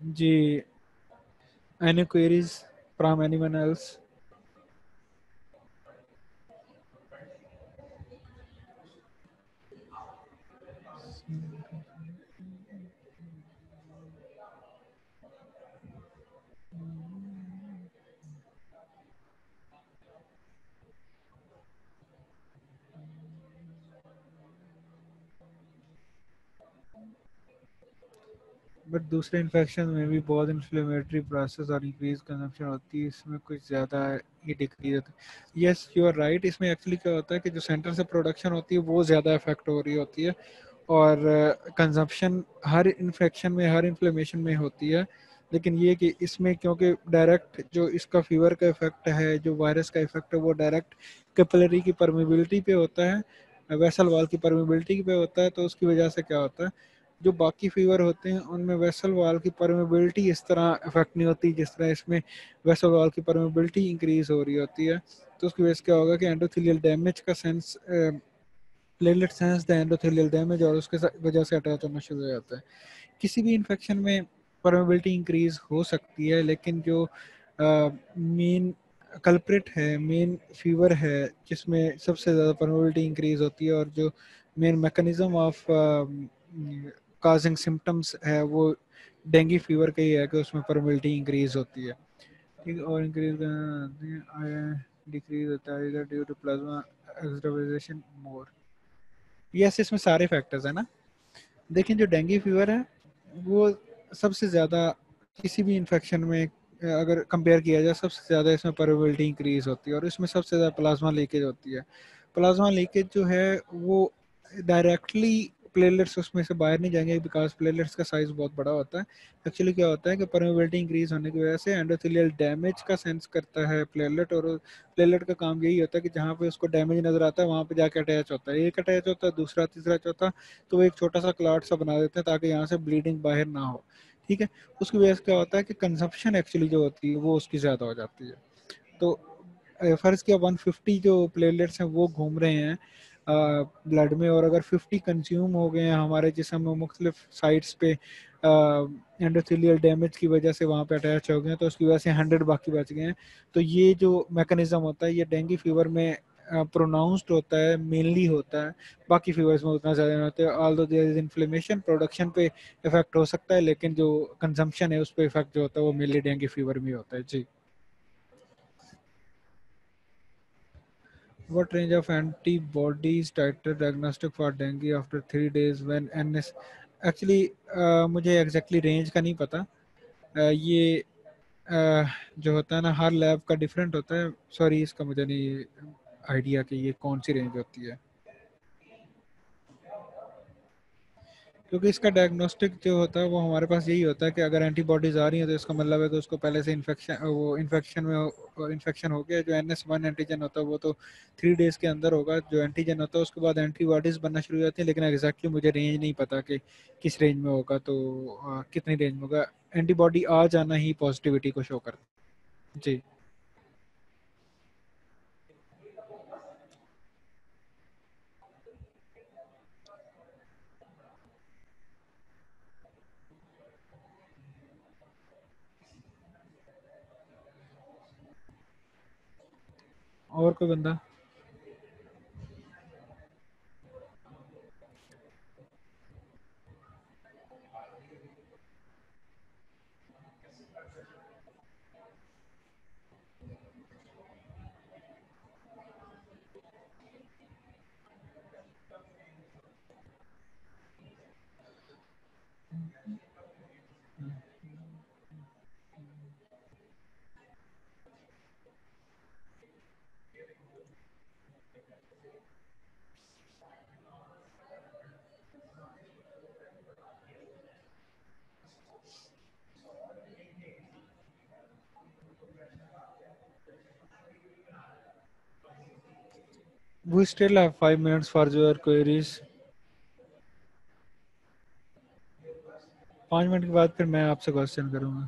जी, any queries from anyone else? But दूसरे इन्फेक्शन में भी बहुत इन्फ्लेमेटरी प्रोसेस और इंक्रीज कंजम्पशन होती है, इसमें कुछ ज़्यादा ही डिक्रीज होती है। यस यू आर राइट, इसमें एक्चुअली क्या होता है कि जो सेंटर से प्रोडक्शन होती है वो ज़्यादा इफेक्ट हो रही होती है, और कंजम्पशन हर इन्फेक्शन में, हर इन्फ्लेमेशन में होती है। लेकिन ये कि इसमें क्योंकि डायरेक्ट जो इसका फीवर का इफेक्ट है, जो वायरस का इफेक्ट है, वो डायरेक्ट कैपिलरी की परमेबिलिटी पे होता है, वेसल वॉल की परमेबिलिटी पे होता है, तो उसकी वजह से क्या होता है, जो बाकी फीवर होते हैं उनमें वेसल वॉल की परमेबिलिटी इस तरह इफेक्ट नहीं होती जिस तरह इसमें वेसल वॉल की परमेबिलिटी इंक्रीज हो रही होती है। तो उसकी वजह से क्या होगा कि एंडोथेलियल डैमेज का sense, platelet sense the endothelial damage, और उसके वजह से अटैक होना शुरू हो जाता है। किसी भी इन्फेक्शन में परमेबिलिटी इंक्रीज हो सकती है, लेकिन जो मेन कल्प्रिट है, मेन फीवर है जिसमें सबसे ज़्यादा परमेबिलिटी इंक्रीज होती है, और जो main mechanism of causing symptoms है वो डेंगू फीवर का ही है कि उसमें परमेबिलिटी इंक्रीज होती है। ठीक है, और इंक्रीज डिक्रीज होता है due to plasma extravasation more. Yes, इसमें सारे फैक्टर्स है ना। देखिए जो डेंगू फीवर है वो सबसे ज़्यादा किसी भी इन्फेक्शन में अगर कंपेयर किया जाए, सबसे ज़्यादा इसमें परमेबिलिटी इंक्रीज होती है, और इसमें सबसे ज़्यादा प्लाज्मा लीकेज होती है। प्लाज्मा लीकेज जो है वो डायरेक्टली प्लेटलेट्स उसमें से बाहर नहीं जाएंगे, बिकॉज प्लेटलेट्स का साइज बहुत बड़ा होता है। एक्चुअली क्या होता है कि परमेबिलिटी इंक्रीज होने की वजह से एंडोथेलियल डैमेज का सेंस करता है प्लेटलेट, और प्लेटलेट का काम यही होता है कि जहाँ पे उसको डैमेज नजर आता है वहाँ पे जाके अटैच होता है, एक अटैच होता है, दूसरा, तीसरा, चौथा, तो वो एक छोटा सा क्लॉट सा बना देते हैं ताकि यहाँ से ब्लीडिंग बाहर ना हो। ठीक है, उसकी वजह से क्या होता है कि कंजप्शन एक्चुअली जो होती है वो उसकी ज़्यादा हो जाती है। तो फर्ज किया 150 जो प्लेटलेट्स हैं वो घूम रहे हैं ब्लड में, और अगर 50 कंज्यूम हो गए हैं हमारे जिसम में मुख्तलिफ साइड्स पे एंडोथेलियल डैमेज की वजह से वहाँ पे अटैच हो गए हैं, तो उसकी वजह से 100 बाकी बच गए हैं। तो ये जो मैकेनिज्म होता है ये डेंगू फीवर में प्रोनाउंस्ड होता है, मेनली होता है, बाकी फीवर्स में उतना ज़्यादा नहीं होता है। Although there is inflammation, production पे इफेक्ट हो सकता है, लेकिन जो कंजम्पशन है उस पर इफेक्ट जो होता है वो मेनली डेंगू फीवर में होता है। जी। What range of antibodies titer diagnostic for dengue after 3 days when NS? Actually मुझे एग्जैक्टली रेंज का नहीं पता। ये जो होता है ना हर लैब का डिफरेंट होता है, सॉरी इसका मुझे नहीं आइडिया कि ये कौन सी रेंज होती है, क्योंकि इसका डायग्नोस्टिक जो होता है वो हमारे पास यही होता है कि अगर एंटीबॉडीज आ रही है तो इसका मतलब है कि उसको पहले से इन्फेक्शन, वो इन्फेक्शन में इन्फेक्शन हो गया। जो NS1 एंटीजन होता है वो तो 3 डेज के अंदर होगा, जो एंटीजन होता है उसके बाद एंटीबॉडीज बनना शुरू हो जाती है, लेकिन एग्जैक्टली मुझे रेंज नहीं पता कि किस रेंज में होगा, तो कितनी रेंज में होगा। एंटीबॉडी आ जाना ही पॉजिटिविटी को शो करता है। जी। और कोई बंदा? We still have 5 minutes for your queries. 5 minute के बाद फिर मैं आपसे क्वेश्चन करूंगा।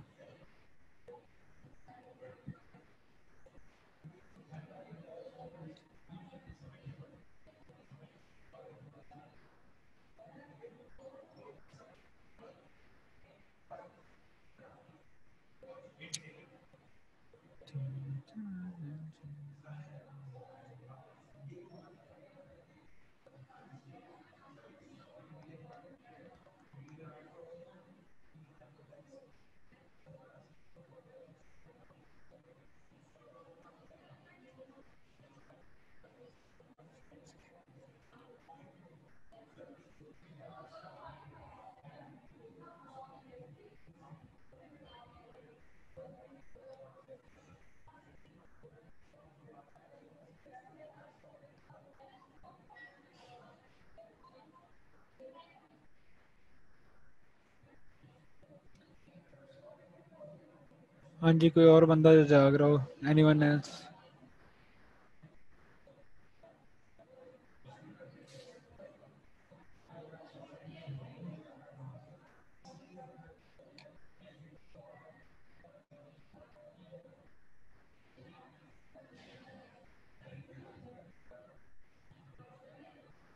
हाँ जी, कोई और बंदा जो जाग रहा हो, anyone else?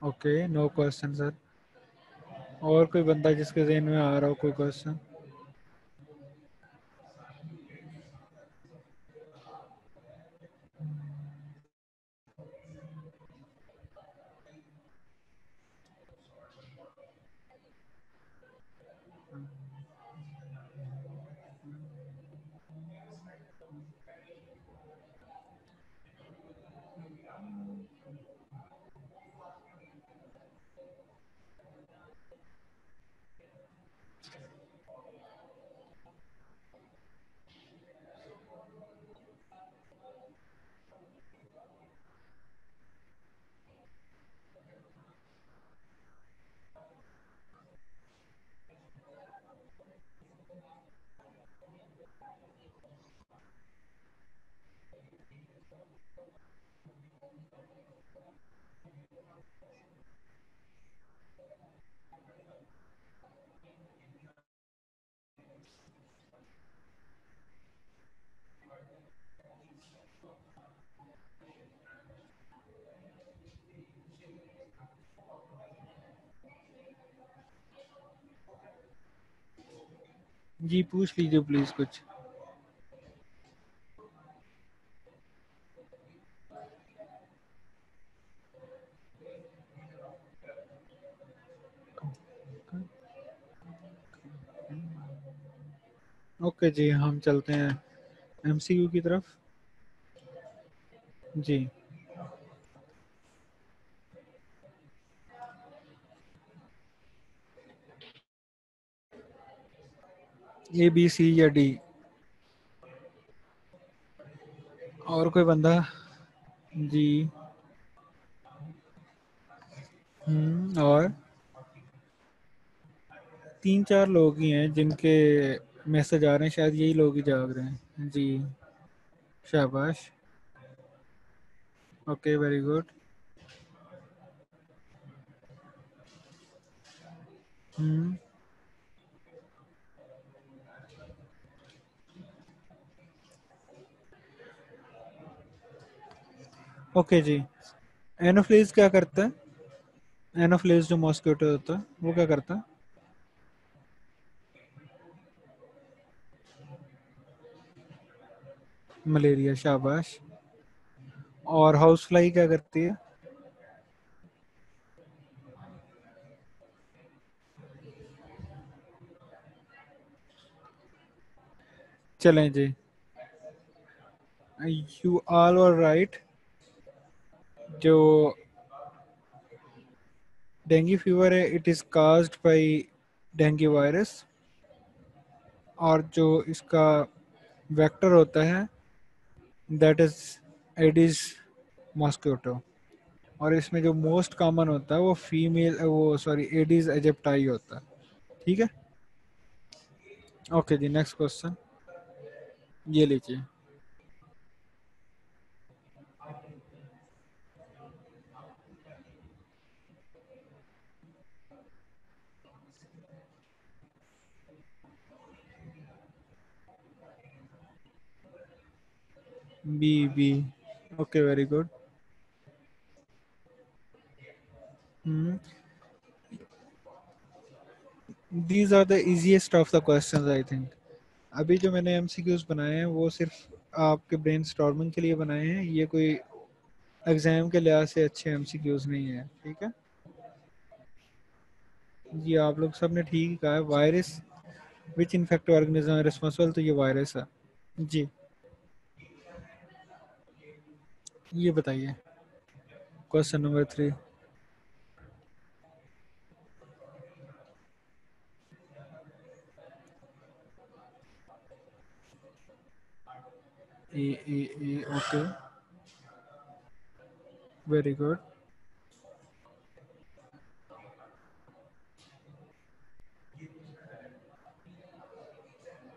Okay, no question sir. और कोई बंदा जिसके ज़हन में आ रहा हो कोई क्वेश्चन? जी पूछ लीजिए प्लीज़ कुछ। ओके जी, हम चलते हैं एमसीक्यू की तरफ। जी। ए बी सी या डी? और कोई बंदा? जी। और तीन चार लोग ही हैं जिनके मैसेज आ रहे हैं, शायद यही लोग ही जाग रहे हैं जी। शाबाश। Okay, very good. Hmm. Okay जी। एनोफ्लीज क्या करता है? एनोफ्लीज जो मॉस्किटो होता है वो क्या करता है? मलेरिया, शाबाश। और हाउस फ्लाई क्या करती है? चलें जी। You all are right. जो डेंगू फीवर है, it is caused by dengue virus. और जो इसका वेक्टर होता है, दैट इज एडिस मॉस्किटो। और इसमें जो मोस्ट कॉमन होता है वो फीमेल, वो सॉरी, एडिस एजिप्टाई होता है। ठीक है। ओके जी, नेक्स्ट क्वेश्चन। ये लीजिए। B B. Okay, very good. These are the easiest of the questions I think. अभी जो मैंने एमसीक्यूज बनाए हैं वो सिर्फ आपके ब्रेन स्टॉर्मिंग के लिए बनाए हैं, ये कोई एग्जाम के लिहाज से अच्छे एमसीक्यूज नहीं है। ठीक है जी, आप लोग सब ने ठीक ही कहा है। Virus which infect organism responsible, तो ये वायरस है जी। ये बताइए question number 3। A A A, okay, very good.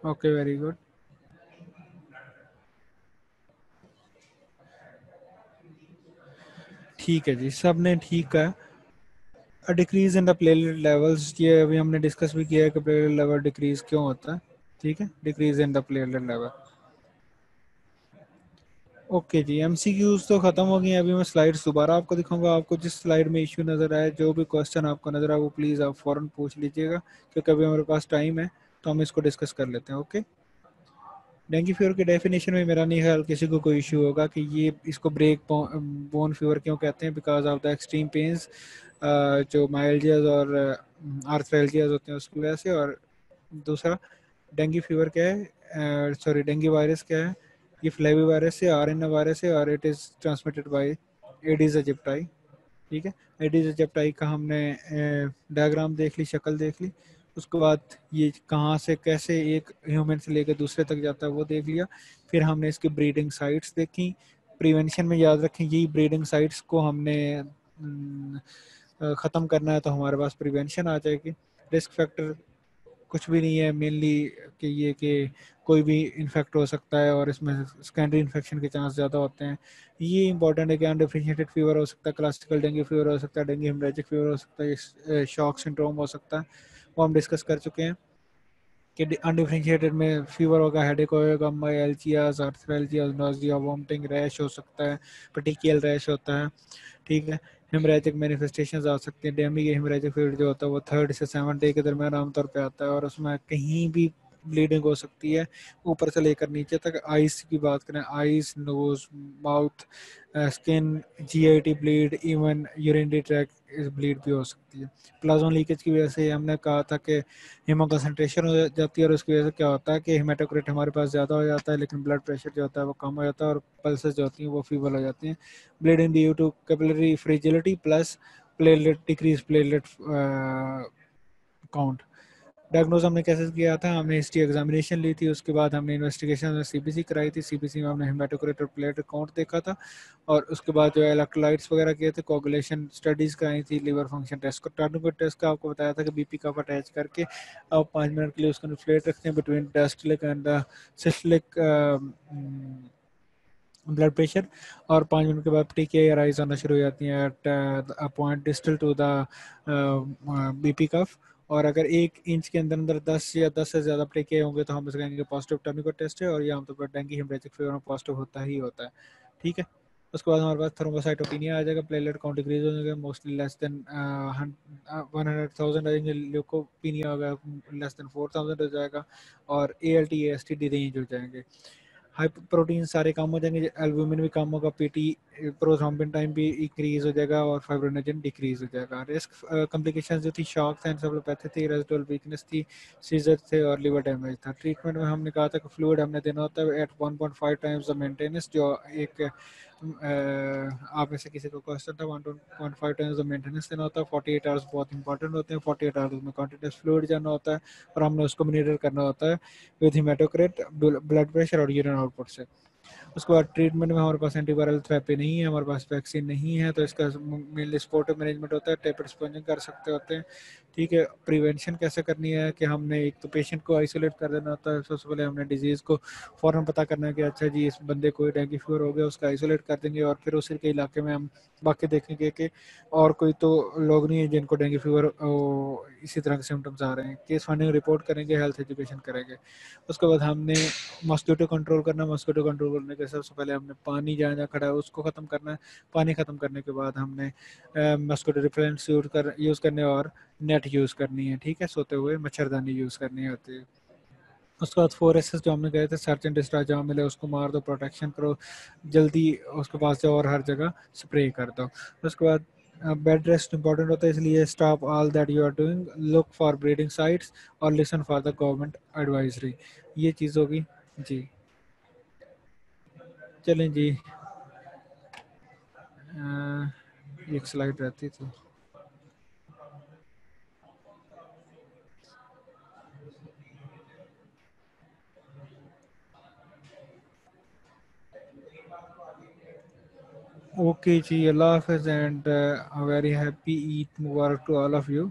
Okay, very good. ठीक है जी, सब ने ठीक है। Decrease in the platelet levels, ये अभी हमने डिस्कस भी किया है कि प्लेटलेट लेवल डिक्रीज क्यों होता है। ठीक है, decrease in the platelet level. Okay जी, एमसीक्यूज तो खत्म हो गई हैं। अभी मैं स्लाइड्स दोबारा आपको दिखाऊंगा। आपको जिस स्लाइड में इश्यू नजर आए, जो भी क्वेश्चन आपको नजर आए, वो प्लीज़ आप फौरन पूछ लीजिएगा, क्योंकि अभी हमारे पास टाइम है तो हम इसको डिस्कस कर लेते हैं। ओके, डेंगू फीवर की डेफिनेशन में मेरा नहीं ख्याल किसी को कोई इशू होगा कि ये इसको ब्रेक बोन फीवर क्यों कहते हैं, because of the extreme pains जो माइल्जियाज और आर्थ्राल्जियाज होते हैं उसकी वजह से। और दूसरा, डेंगू फीवर क्या है, सॉरी डेंगू वायरस क्या है, ये फ्लेवी वायरस है, आरएनए वायरस है, और it is transmitted by Aedes aegypti. ठीक है, एडिस एजिप्टाई का हमने डायग्राम देख ली, शक्ल देख ली। उसके बाद ये कहाँ से कैसे एक ह्यूमन से लेकर दूसरे तक जाता है वो देख लिया। फिर हमने इसकी ब्रीडिंग साइट्स देखी। प्रिवेंशन में याद रखें, यही ब्रीडिंग साइट्स को हमने ख़त्म करना है तो हमारे पास प्रिवेंशन आ जाएगी। रिस्क फैक्टर कुछ भी नहीं है मेनली, कि ये कि कोई भी इन्फेक्ट हो सकता है और इसमें सेकेंडरी इन्फेक्शन के चांस ज़्यादा होते हैं। ये इंपॉर्टेंट है कि अनडिफरेंशिएटेड फीवर हो सकता है, क्लासिकल डेंगू फीवर हो सकता है, डेंगू हेमरेजिक फीवर हो सकता है, शॉक सिंड्रोम हो सकता है, वो हम डिस्कस कर चुके हैं। कि अनडिफरेंशिएटेड में फीवर होगा, हेडेक होगा, माइल्जियाज, आर्थराल्जियाज, नोजिया, वॉमिटिंग, रैश हो सकता है, पर्टिकुलर रैश होता है। ठीक है, हेमरेजिक मैनिफेस्टेशंस आ सकती हैं। डेमी के हेमरेजिक फीवर जो होता है वो 3rd से 7th डे के दरमियान आमतौर पे आता है, और उसमें कहीं भी ब्लीडिंग हो सकती है, ऊपर से लेकर नीचे तक। आइस की बात करें, eyes, nose, mouth, skin, GIT bleed, even urinary tract bleed भी हो सकती है। प्लाज्मा लीकेज की वजह से हमने कहा था कि हीमो कंसनट्रेशन हो जाती है, और उसकी वजह से क्या होता है कि हेमाटोक्रिट हमारे पास ज़्यादा हो जाता है, लेकिन ब्लड प्रेशर जो होता है वो कम हो जाता है, और पल्सेस जो होती हैं वो फीवर हो जाती हैं। Bleeding due to capillary fragility plus platelet decrease platelet count. Diagnose हमने कैसे किया था, हमने हिस्ट्री एग्जामिनेशन ली थी, उसके बाद हमने इन्वेस्टिगेशन में सीबीसी कराई थी। सीबीसी में हमने हेमाटोक्रिट और प्लेटलेट काउंट देखा था, और उसके बाद जो है इलेक्ट्रोलाइट्स वगैरह किए थे, कोगुलेशन स्टडीज कराई थी, लीवर फंक्शन टेस्ट को, टार्निको टेस्ट का आपको बताया था कि बीपी कप अटैच करके आप 5 मिनट के लिए उसको इन्फ्लेट रखते हैं between diastolic and systolic blood pressure, और 5 मिनट के बाद टीके राइज होना शुरू हो जाती हैं at a point distal to the BP cuff. और अगर 1 इंच के अंदर अंदर 10 या 10 से ज़्यादा टीके होंगे तो हम उसे कहेंगे पॉजिटिव टर्निको टेस्ट है, और ये आमतौर पर डेंगू हेमरेजिक फीवर में पॉजिटिव होता ही होता है। ठीक है, उसके बाद हमारे पास थ्रोम्बोसाइटोपिनिया आ जाएगा, प्लेटलेट काउंट डिक्रीज हो जाएगा, मोस्टली लेस देन 100,000 आ जाएंगे, ल्यूकोपिनिया होगा लेस देन 4,000 हो जाएगा, और ALT AST रेंज हो जाएंगे। हाई प्रोटीन सारे कम हो जाएंगे, एल्बुमिन भी कम होगा, पीटी प्रोथ्रोम्बिन टाइम भी इंक्रीज हो जाएगा, और फाइब्रोनेजन डिक्रीज हो जाएगा। रिस्क कॉम्प्लिकेशंस जो थी, शॉक था, एंसेफेलोपैथी थी, रेसिडुअल वीकनेस थी, सीजर थे, और लिवर डैमेज था। ट्रीटमेंट में हमने कहा था कि फ्लूइड हमने देना होता है एट 1.5 टाइम्स द मेंटेनेंस, जो एक आप में से किसी को क्वेश्चन था, 1.5 टाइम्स द मेंटेनेंस देना होता है। 48 आवर्स बहुत इंपॉर्टेंट होते हैं, 48 आवर्स में कॉन्टिन्यूस फ्लूइड जाना होता है, और हमने उसको मॉनिटर करना होता है विद हेमाटोक्रिट, ब्लड प्रेशर और यूरिन आउटपुट से। उसके बाद ट्रीटमेंट में हमारे पास एंटीवायरल थेरेपी नहीं है, हमारे पास वैक्सीन नहीं है, तो इसका मेनली सपोर्टिव मैनेजमेंट होता है, टेपर स्पंजिंग कर सकते होते हैं। ठीक है, प्रिवेंशन कैसे करनी है कि हमने एक तो पेशेंट को आइसोलेट कर देना होता है। सबसे पहले हमने डिजीज़ को फ़ौरन पता करना है कि अच्छा जी इस बंदे को डेंगू फीवर हो गया, उसका आइसोलेट कर देंगे, और फिर उसी के इलाके में हम बाकी देखेंगे कि और कोई तो लोग नहीं है जिनको डेंगू फीवर इसी तरह के सिम्टम्स आ रहे हैं। केस फाइंडिंग रिपोर्ट करेंगे, हेल्थ एजुकेशन करेंगे। उसके बाद हमने मॉस्किटो कंट्रोल करना। मॉस्किटो कंट्रोल करने के सबसे पहले हमने पानी जहाँ जहाँ खड़ा है उसको ख़त्म करना है। पानी ख़त्म करने के बाद हमने मॉस्किटो रिपेलेंट्स यूज़ करने, और नेट यूज़ करनी है। ठीक है, सोते हुए मच्छरदानी यूज़ करनी होती है। उसके बाद 4 एस जो हमने कहे थे, सर्च एंड डिस्ट्रॉय, जहाँ मिले उसको मार दो, प्रोटेक्शन करो, जल्दी उसके पास जाओ और हर जगह स्प्रे कर दो। उसके बाद बेड रेस्ट इंपॉर्टेंट होता है, इसलिए stop all that you are doing, look for breeding sites, और listen for the government advisory. ये चीज़ होगी जी। चलें जी, एक स्लाइड रहती थी। ओके जी, अल्लाह हाफिज़, एंड वेरी हैप्पी ईद मुबारक to all of you.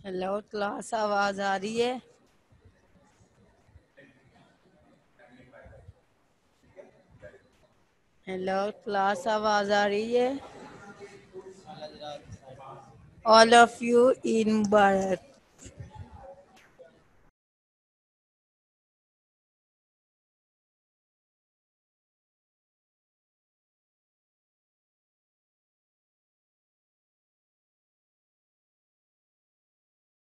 Hello class, आवाज आ रही है? हेलो क्लास, आवाज आ रही है? All of you in Bharat.